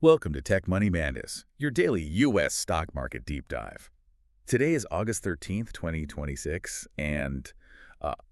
Welcome to Tech Money Madness, your daily U.S. stock market deep dive. Today is August 13th, 2026, and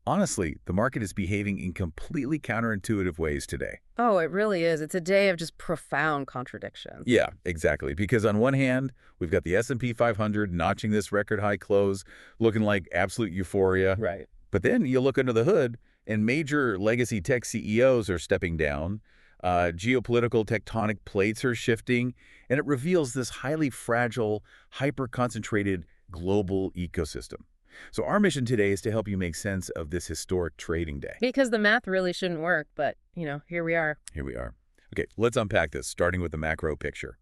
honestly, the market is behaving in completely counterintuitive ways today. Oh, it really is. It's a day of just profound contradictions. Yeah, exactly, because on one hand, we've got the S&P 500 notching this record high close, looking like absolute euphoria. Right. But then you look under the hood, and major legacy tech CEOs are stepping down. Geopolitical tectonic plates are shifting, and it reveals this highly fragile, hyper-concentrated global ecosystem. So our mission today is to help you make sense of this historic trading day. Because the math really shouldn't work, but, here we are. Here we are. Okay, let's unpack this, starting with the macro picture.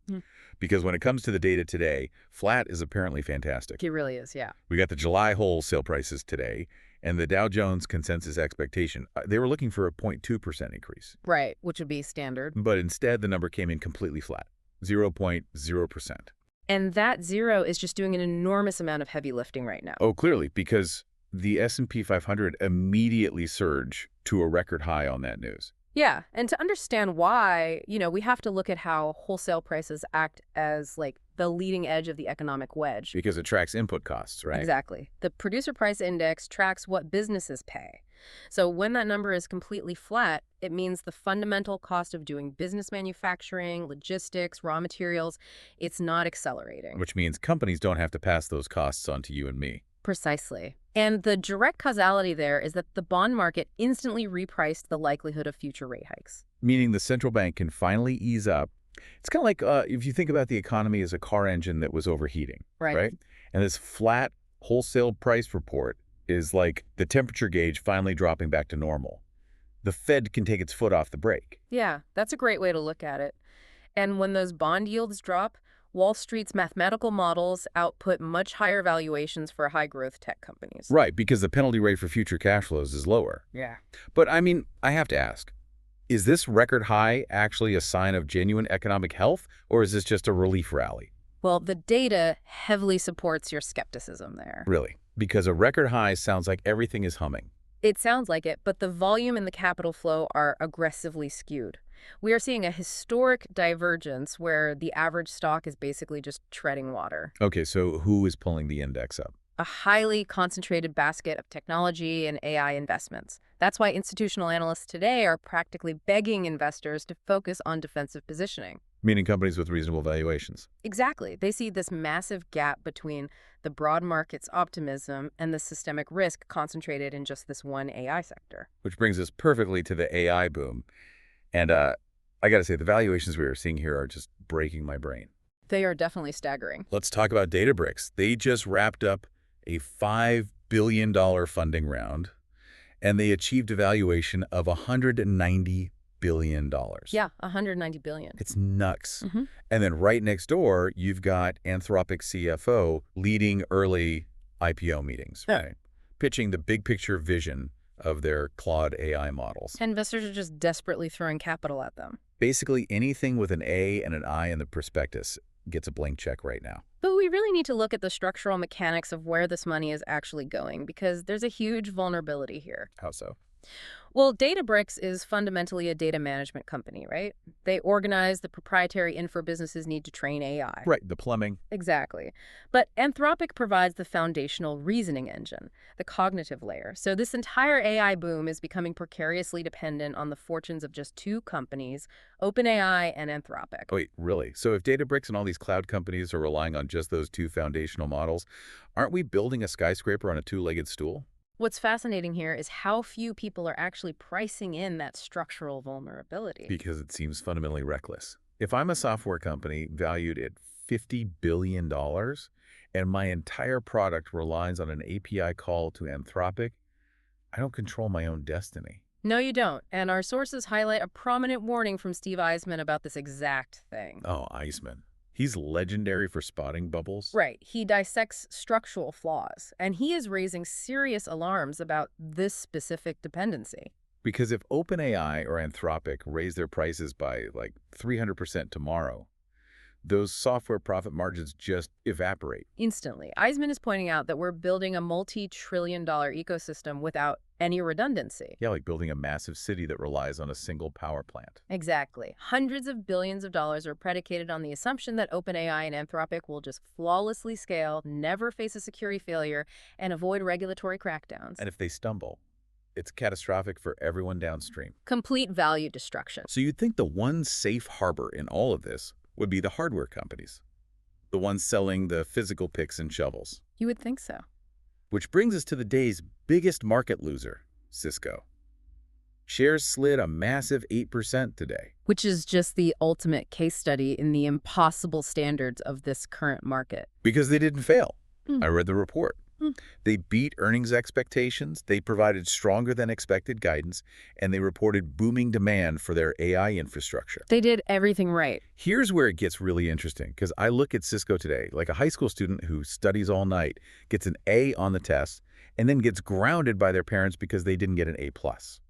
Because when it comes to the data today, flat is apparently fantastic. It really is, yeah. We got the July wholesale prices today, and the Dow Jones consensus expectation. They were looking for a 0.2% increase. Right, which would be standard. But instead, the number came in completely flat, 0.0%. And that zero is just doing an enormous amount of heavy lifting right now. Oh, clearly, because the S&P 500 immediately surged to a record high on that news. Yeah, and to understand why, we have to look at how wholesale prices act as, the leading edge of the economic wedge. Because it tracks input costs, right? Exactly. The producer price index tracks what businesses pay. So when that number is completely flat, it means the fundamental cost of doing business manufacturing, logistics, raw materials, it's not accelerating. Which means companies don't have to pass those costs on to you and me. Precisely. And the direct causality there is that the bond market instantly repriced the likelihood of future rate hikes. Meaning the central bank can finally ease up. It's kind of like if you think about the economy as a car engine that was overheating, right? And this flat wholesale price report is like the temperature gauge finally dropping back to normal. The Fed can take its foot off the brake. Yeah, that's a great way to look at it. And when those bond yields drop, Wall Street's mathematical models output much higher valuations for high-growth tech companies. Right, because the penalty rate for future cash flows is lower. Yeah. But I mean, I have to ask, is this record high actually a sign of genuine economic health, or is this just a relief rally? Well, the data heavily supports your skepticism there. Really? Because a record high sounds like everything is humming. It sounds like it, but the volume and the capital flow are aggressively skewed. We are seeing a historic divergence where the average stock is basically just treading water. Okay, so who is pulling the index up? A highly concentrated basket of technology and AI investments. That's why institutional analysts today are practically begging investors to focus on defensive positioning. Meaning companies with reasonable valuations. Exactly. They see this massive gap between the broad market's optimism and the systemic risk concentrated in just this one AI sector. Which brings us perfectly to the AI boom. And I got to say, the valuations we are seeing here are just breaking my brain. They are definitely staggering. Let's talk about Databricks. They just wrapped up a $5 billion funding round, and they achieved a valuation of $190 billion. Yeah, $190 billion. It's nuts. And then right next door, you've got Anthropic CFO leading early IPO meetings, right? Pitching the big picture vision of their Claude AI models. Investors are just desperately throwing capital at them. Basically, anything with an A and an I in the prospectus gets a blank check right now. But we really need to look at the structural mechanics of where this money is actually going, because there's a huge vulnerability here. How so? Well, Databricks is fundamentally a data management company, right? They organize the proprietary info businesses need to train AI. Right, the plumbing. Exactly. But Anthropic provides the foundational reasoning engine, the cognitive layer. So this entire AI boom is becoming precariously dependent on the fortunes of just two companies, OpenAI and Anthropic. Wait, really? So if Databricks and all these cloud companies are relying on just those two foundational models, aren't we building a skyscraper on a two-legged stool? What's fascinating here is how few people are actually pricing in that structural vulnerability. Because it seems fundamentally reckless. If I'm a software company valued at $50 billion and my entire product relies on an API call to Anthropic, I don't control my own destiny. No, you don't. And our sources highlight a prominent warning from Steve Eisman about this exact thing. Oh, Eisman. He's legendary for spotting bubbles. Right. He dissects structural flaws, and he is raising serious alarms about this specific dependency. Because if OpenAI or Anthropic raise their prices by like 300% tomorrow, those software profit margins just evaporate. Instantly. Eisman is pointing out that we're building a multi-trillion-dollar ecosystem without any redundancy. Yeah, like building a massive city that relies on a single power plant. Exactly. Hundreds of billions of dollars are predicated on the assumption that OpenAI and Anthropic will just flawlessly scale, never face a security failure, and avoid regulatory crackdowns. And if they stumble, it's catastrophic for everyone downstream. Complete value destruction. So you'd think the one safe harbor in all of this would be the hardware companies, the ones selling the physical picks and shovels. You would think so. Which brings us to the day's biggest market loser, Cisco. Shares slid a massive 8% today. Which is just the ultimate case study in the impossible standards of this current market. Because they didn't fail. Hmm. I read the report. They beat earnings expectations, they provided stronger than expected guidance, and they reported booming demand for their AI infrastructure. They did everything right. Here's where it gets really interesting, because I look at Cisco today, like a high school student who studies all night, gets an A on the test, and then gets grounded by their parents because they didn't get an A+.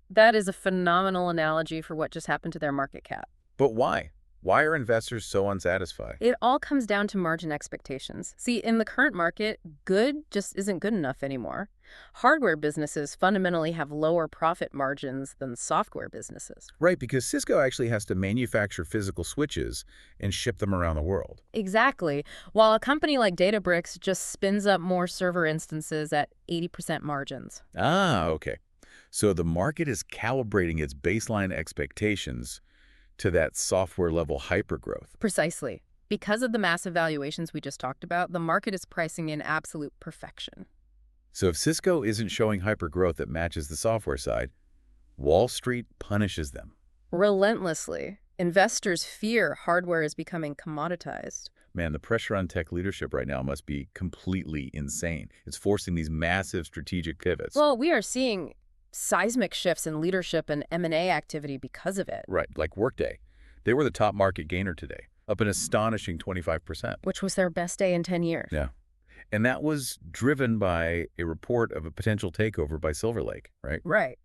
That is a phenomenal analogy for what just happened to their market cap. But why? Why are investors so unsatisfied? It all comes down to margin expectations. See, in the current market, good just isn't good enough anymore. Hardware businesses fundamentally have lower profit margins than software businesses. Right, because Cisco actually has to manufacture physical switches and ship them around the world. Exactly. While a company like Databricks just spins up more server instances at 80% margins. Ah, okay. So the market is calibrating its baseline expectations to that software-level hypergrowth. Precisely. Because of the massive valuations we just talked about, the market is pricing in absolute perfection. So if Cisco isn't showing hypergrowth that matches the software side, Wall Street punishes them. Relentlessly. Investors fear hardware is becoming commoditized. Man, the pressure on tech leadership right now must be completely insane. It's forcing these massive strategic pivots. Well, we are seeing seismic shifts in leadership and M&A activity because of it. Right, like Workday. They were the top market gainer today, up an astonishing 25%. Which was their best day in 10 years. Yeah. And that was driven by a report of a potential takeover by Silver Lake, right? Right.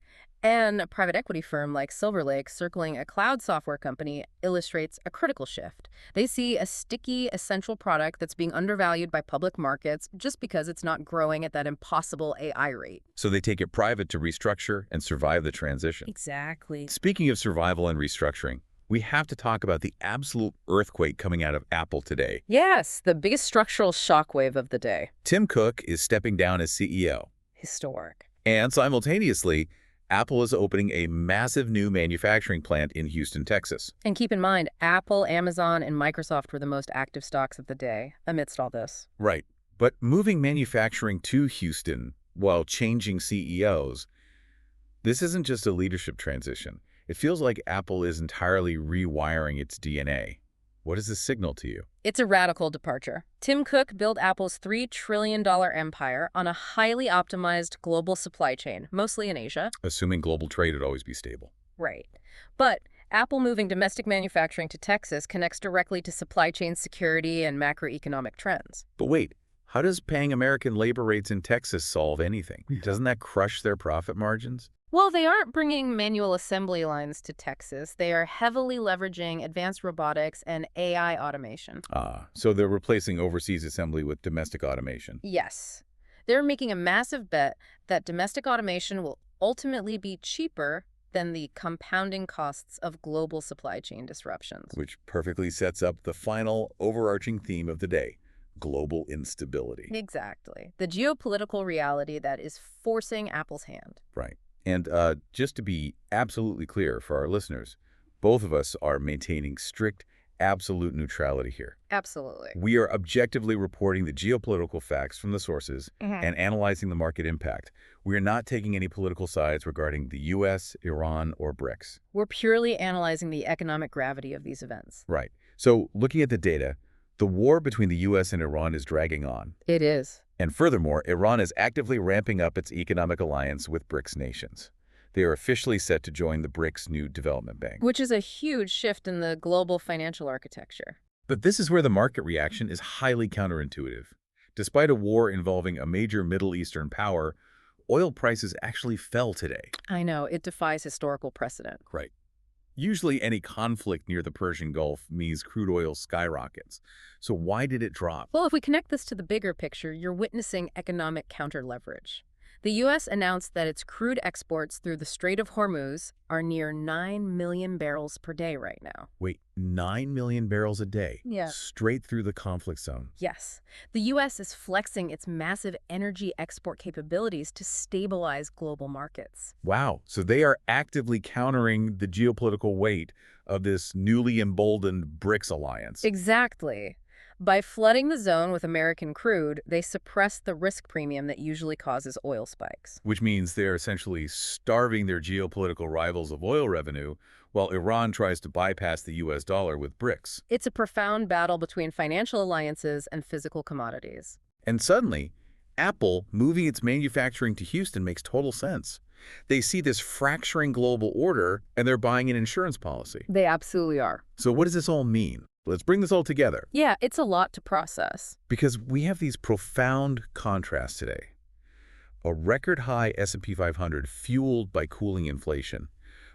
And a private equity firm like Silver Lake circling a cloud software company illustrates a critical shift. They see a sticky, essential product that's being undervalued by public markets just because it's not growing at that impossible AI rate. So they take it private to restructure and survive the transition. Exactly. Speaking of survival and restructuring, we have to talk about the absolute earthquake coming out of Apple today. Yes, the biggest structural shockwave of the day. Tim Cook is stepping down as CEO. Historic. And simultaneously, Apple is opening a massive new manufacturing plant in Houston, Texas. And keep in mind, Apple, Amazon, and Microsoft were the most active stocks of the day amidst all this. Right. But moving manufacturing to Houston while changing CEOs, this isn't just a leadership transition. It feels like Apple is entirely rewiring its DNA. What does this signal to you? It's a radical departure. Tim Cook built Apple's $3 trillion empire on a highly optimized global supply chain, mostly in Asia. Assuming global trade would always be stable. Right. But Apple moving domestic manufacturing to Texas connects directly to supply chain security and macroeconomic trends. But wait, how does paying American labor rates in Texas solve anything? Doesn't that crush their profit margins? Well, they aren't bringing manual assembly lines to Texas. They are heavily leveraging advanced robotics and AI automation. Ah, so they're replacing overseas assembly with domestic automation. Yes. They're making a massive bet that domestic automation will ultimately be cheaper than the compounding costs of global supply chain disruptions. Which perfectly sets up the final overarching theme of the day, global instability. Exactly. The geopolitical reality that is forcing Apple's hand. Right. And just to be absolutely clear for our listeners, both of us are maintaining strict, absolute neutrality here. Absolutely. We are objectively reporting the geopolitical facts from the sources and analyzing the market impact. We are not taking any political sides regarding the U.S., Iran, or BRICS. We're purely analyzing the economic gravity of these events. Right. So looking at the data, the war between the U.S. and Iran is dragging on. It is. And furthermore, Iran is actively ramping up its economic alliance with BRICS nations. They are officially set to join the BRICS new development bank. Which is a huge shift in the global financial architecture. But this is where the market reaction is highly counterintuitive. Despite a war involving a major Middle Eastern power, oil prices actually fell today. I know, it defies historical precedent. Right. Usually any conflict near the Persian Gulf means crude oil skyrockets. So why did it drop? Well, if we connect this to the bigger picture, you're witnessing economic counter-leverage. The U.S. announced that its crude exports through the Strait of Hormuz are near 9 million barrels per day right now. Wait, 9 million barrels a day, Yeah. straight through the conflict zone. Yes, the U.S. is flexing its massive energy export capabilities to stabilize global markets. Wow, so they are actively countering the geopolitical weight of this newly emboldened BRICS alliance. Exactly. By flooding the zone with American crude, they suppress the risk premium that usually causes oil spikes. Which means they're essentially starving their geopolitical rivals of oil revenue while Iran tries to bypass the US dollar with BRICS. It's a profound battle between financial alliances and physical commodities. And suddenly, Apple moving its manufacturing to Houston makes total sense. They see this fracturing global order and they're buying an insurance policy. They absolutely are. So what does this all mean? Let's bring this all together. Yeah, it's a lot to process. Because we have these profound contrasts today. A record-high S&P 500 fueled by cooling inflation,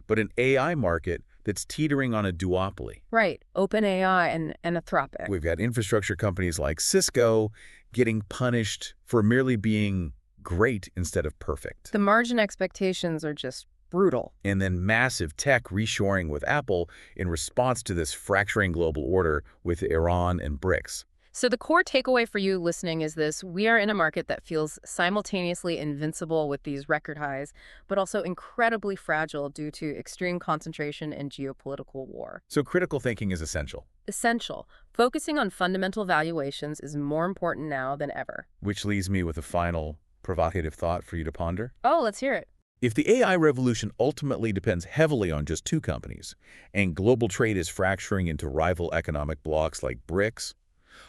but an AI market that's teetering on a duopoly. Right, OpenAI and Anthropic. We've got infrastructure companies like Cisco getting punished for merely being great instead of perfect. The margin expectations are just brutal. And then massive tech reshoring with Apple in response to this fracturing global order with Iran and BRICS. So the core takeaway for you listening is this: we are in a market that feels simultaneously invincible with these record highs, but also incredibly fragile due to extreme concentration and geopolitical war. So critical thinking is essential. Essential. Focusing on fundamental valuations is more important now than ever. Which leaves me with a final provocative thought for you to ponder. Oh, let's hear it. If the AI revolution ultimately depends heavily on just two companies, and global trade is fracturing into rival economic blocs like BRICS,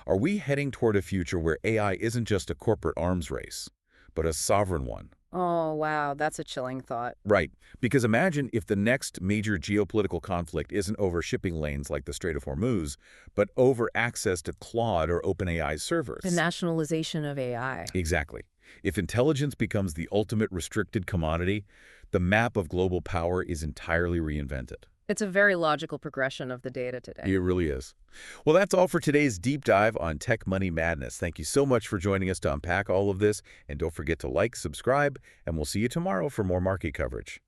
are we heading toward a future where AI isn't just a corporate arms race, but a sovereign one? Oh, wow, that's a chilling thought. Right, because imagine if the next major geopolitical conflict isn't over shipping lanes like the Strait of Hormuz, but over access to Claude or OpenAI's servers. The nationalization of AI. Exactly. If intelligence becomes the ultimate restricted commodity, the map of global power is entirely reinvented. It's a very logical progression of the data today. It really is. Well, that's all for today's deep dive on Tech Money Madness. Thank you so much for joining us to unpack all of this. And don't forget to like, subscribe, and we'll see you tomorrow for more market coverage.